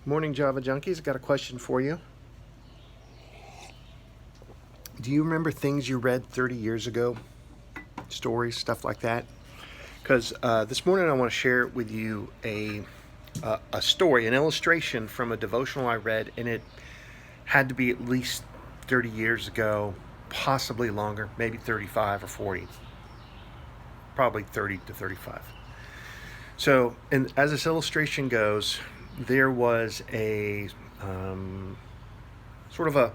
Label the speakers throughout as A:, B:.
A: Morning, Java Junkies. Got a question for you. Do you remember things you read 30 years ago? Stories, stuff like that? Because this morning I want to share with you a story, an illustration from a devotional I read, and it had to be at least 30 years ago, possibly longer, maybe 35 or 40, probably 30 to 35. So, and as this illustration goes, there was a sort of a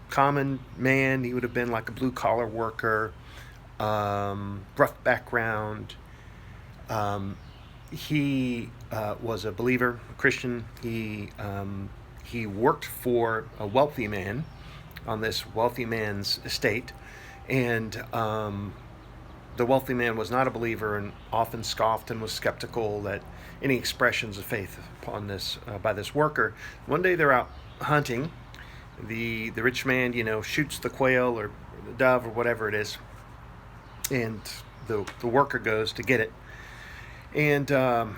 A: common man. He would have been like a blue collar worker, rough background. He was a believer, a Christian. He worked for a wealthy man on this wealthy man's estate, and the wealthy man was not a believer and often scoffed and was skeptical that any expressions of faith upon this by this worker. One day they're out hunting. The rich man, shoots the quail or the dove or whatever it is, and the worker goes to get it. And on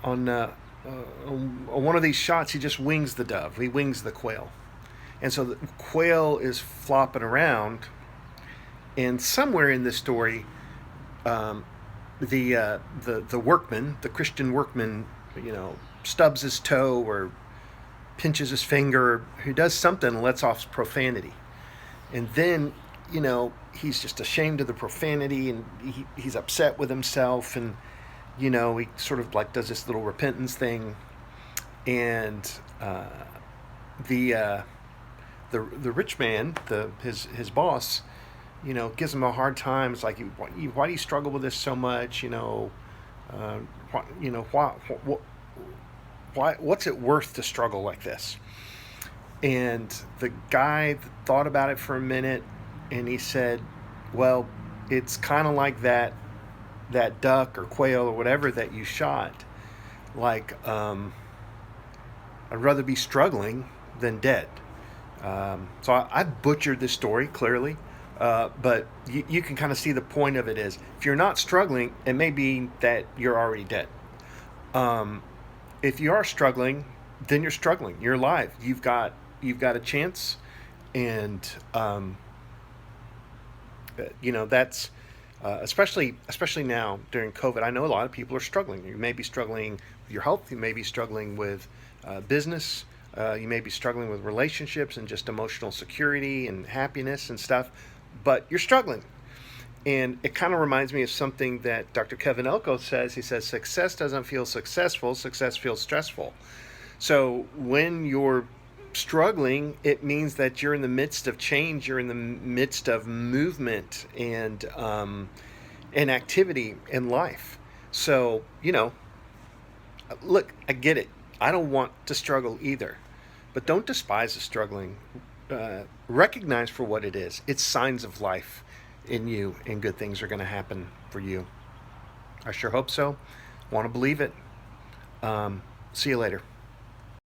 A: one of these shots, he just wings the dove. He wings the quail, and so the quail is flopping around. And somewhere in this story, the workman, the Christian workman, stubs his toe or pinches his finger, who does something and lets off profanity. And then, he's just ashamed of the profanity, and he's upset with himself, and, he sort of like does this little repentance thing. And the rich man, his boss, gives him a hard time. It's like, why do you struggle with this so much? What's it worth to struggle like this? And the guy thought about it for a minute, and he said, well, it's kind of like that duck or quail or whatever that you shot. Like, I'd rather be struggling than dead. So I butchered this story, clearly. But you can kind of see the point of it is, if you're not struggling, it may be that you're already dead. If you are struggling, then you're struggling. You're alive. You've got a chance, and that's especially now during COVID. I know a lot of people are struggling. You may be struggling with your health. You may be struggling with business. You may be struggling with relationships and just emotional security and happiness and stuff. But you're struggling. And it kind of reminds me of something that Dr. Kevin Elko says. He says, success doesn't feel successful, success feels stressful. So when you're struggling, it means that you're in the midst of change, you're in the midst of movement and activity in life. So, look, I get it. I don't want to struggle either. But don't despise the struggling. Recognize for what it is. It's signs of life in you, and good things are going to happen for you. I sure hope so. Want to believe it. See you later.